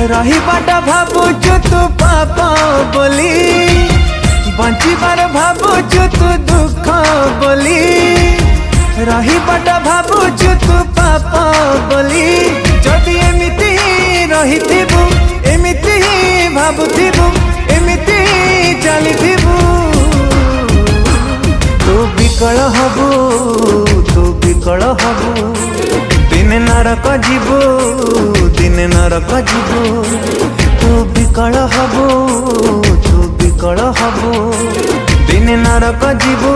रहीबाटा भावुचु तू पाप बोली, बंचिबार भावुचु तू दुख बोली। रहीबाटा भावुचु तू पाप बोली, जदि एमिति रहिथिबु, एमिति भावुथिबु, एमिति चलिथिबु, तू विकल हबु, तू विकल हबु। दिने नरक जीवु, दिने नरक जीवु, तू विकल हबु, तू विकल हबु। दिने नरक जीवु,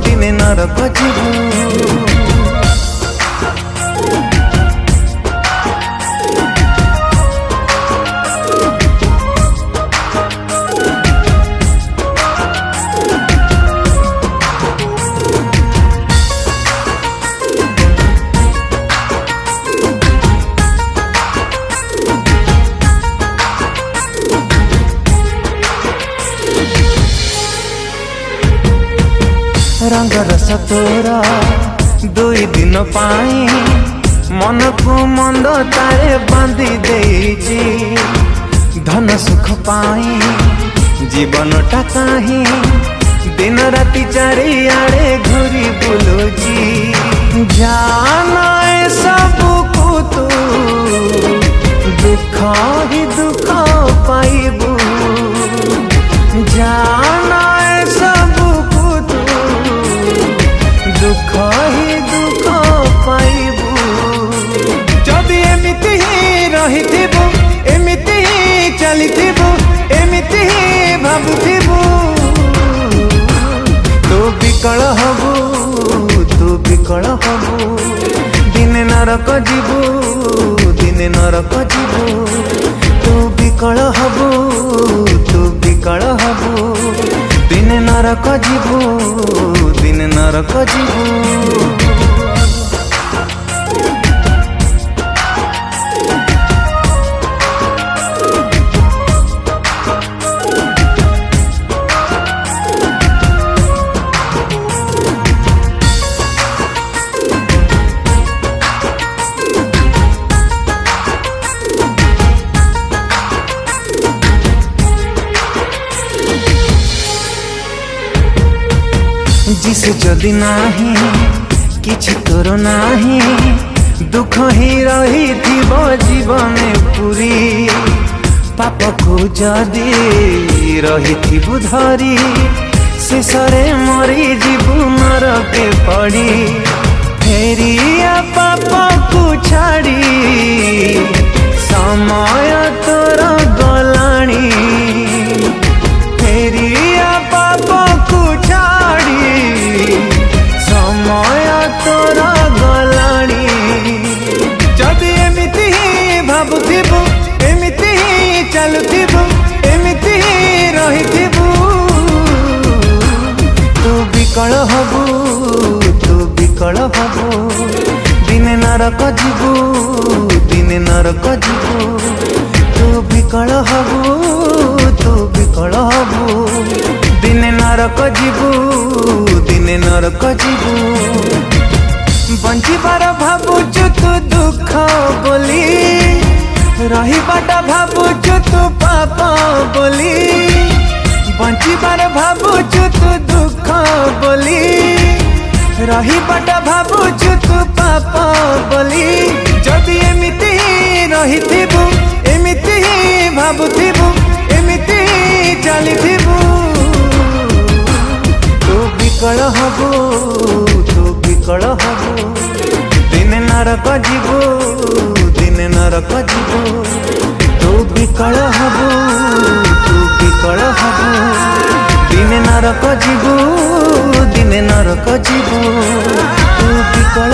दिने नरक जीवु। रंग रस तोरा दुई दिन पाई, मन को मंद तारे बांधी देइची। धन सुख पाई जीवन टा काहे, दिन राति चारिआडे घूरी बुलुची। जाना ए सब को तू दुख ही दुख पाइबू। जाना ए सब दुख ही दुख पाइबू। जदि एमिति ही रहिथिबु, एमिति ही चलिथिबु, एमिति ही भाबुथिबु, तू विकल हबु, तू विकल हबु। दिने नरक जीवु, दिने नरक जीवु, तू विकल हबु, तू विकल हबु। दिने नरक जीवु, दिने नरक जीवु। जिस जदि नाही किछि तोर नाही, दुख ही रही थीबो जीवन पूरी। पाप को जदि रही थीबु धरी, शेषरे मरी जीवु नरके पड़ी। फेरिया पाप को छाड़ी, समय तोर गलाणी। फेरिया पाप को छाड़ी, समय तोरा गलाणी। जदि एमिति ही भाबुथिबु, एमिति ही चलुथिबु, एमिति ही रहिथिबु, तू विकल हबु, तू विकल हबु। दिने नरक जीवु, दिने नरक जीवु, तू विकल हबु, तू विकल हबु। दिने नरक जीवु, दिने नरक जीवु। बंचिबार भावुचु तू दुख बोली, रहीबाटा भावुचु तू पाप बोली। बंचिबार भावुचु तू दुख बोली, रहीबाटा भावुचु तू पाप बोली। जदि एमिति ही रहिथिबु, एमिति ही भाबुथिबु, एमिति ही चलिथिबु, तू विकल हबु, तू विकल हबु। दिने नरक जीवु, दिने नरक जीवु, तू विकल हबु, तू विकल हबु। दिने नरक जीवु, दिने नरक जीवु, तू विकल